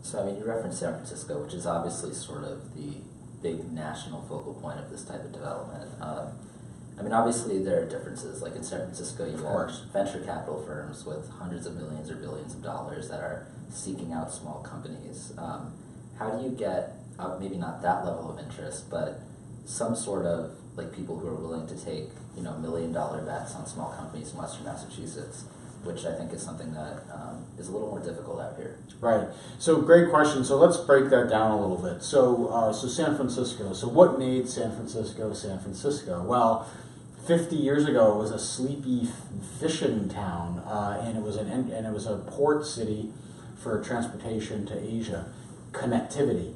So, I mean, you referenced San Francisco, which is obviously sort of the big national focal point of this type of development. I mean, obviously there are differences. Like in San Francisco, you have venture capital firms with hundreds of millions or billions of dollars that are seeking out small companies. How do you get, maybe not that level of interest, but some sort of like people who are willing to take, you know, $1 million bets on small companies in Western Massachusetts, which I think is something that is a little more difficult out here. Right. So great question. So let's break that down a little bit. So San Francisco. So what made San Francisco San Francisco? Well, 50 years ago, it was a sleepy fishing town, and it was a port city for transportation to Asia. Connectivity.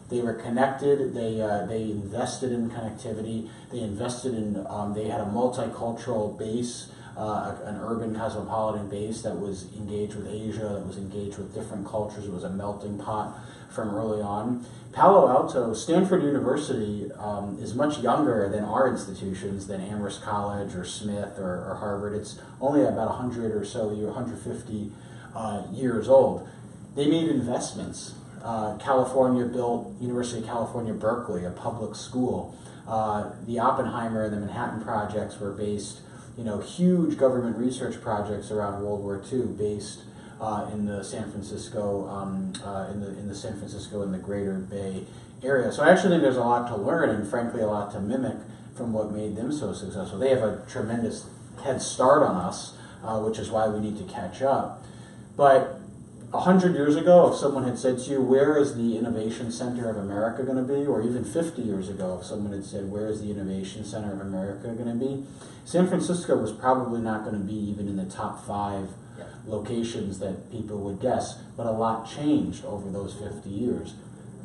They were connected. They invested in connectivity. They invested in. They had a multicultural base, an urban cosmopolitan base that was engaged with Asia, that was engaged with different cultures. It was a melting pot from early on. Palo Alto, Stanford University is much younger than our institutions, than Amherst College or Smith or Harvard. It's only about 100 or so, 150 years old. They made investments. California built University of California, Berkeley, a public school. The Oppenheimer and the Manhattan projects were based, you know, huge government research projects around World War II based in the San Francisco, in the San Francisco and the Greater Bay Area. So I actually think there's a lot to learn and, frankly, a lot to mimic from what made them so successful. They have a tremendous head start on us, which is why we need to catch up. But 100 years ago, if someone had said to you, where is the Innovation Center of America going to be? Or even 50 years ago, if someone had said, where is the Innovation Center of America going to be? San Francisco was probably not going to be even in the top 5 locations that people would guess. But a lot changed over those 50 years.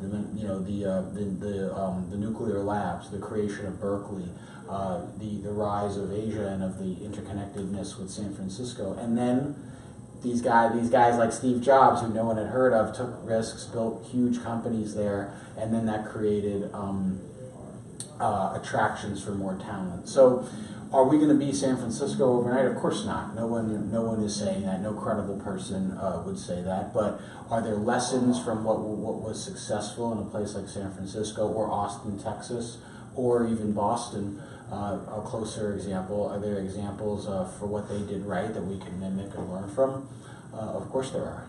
You know, the nuclear labs, the creation of Berkeley, the rise of Asia and of the interconnectedness with San Francisco. And then these guys like Steve Jobs, who no one had heard of, took risks, built huge companies there, and then that created attractions for more talent. So, are we going to be San Francisco overnight? Of course not. No one is saying that. No credible person would say that. But are there lessons from what was successful in a place like San Francisco or Austin, Texas, or even Boston? A closer example. Are there examples for what they did right that we can mimic and learn from? Of course there are.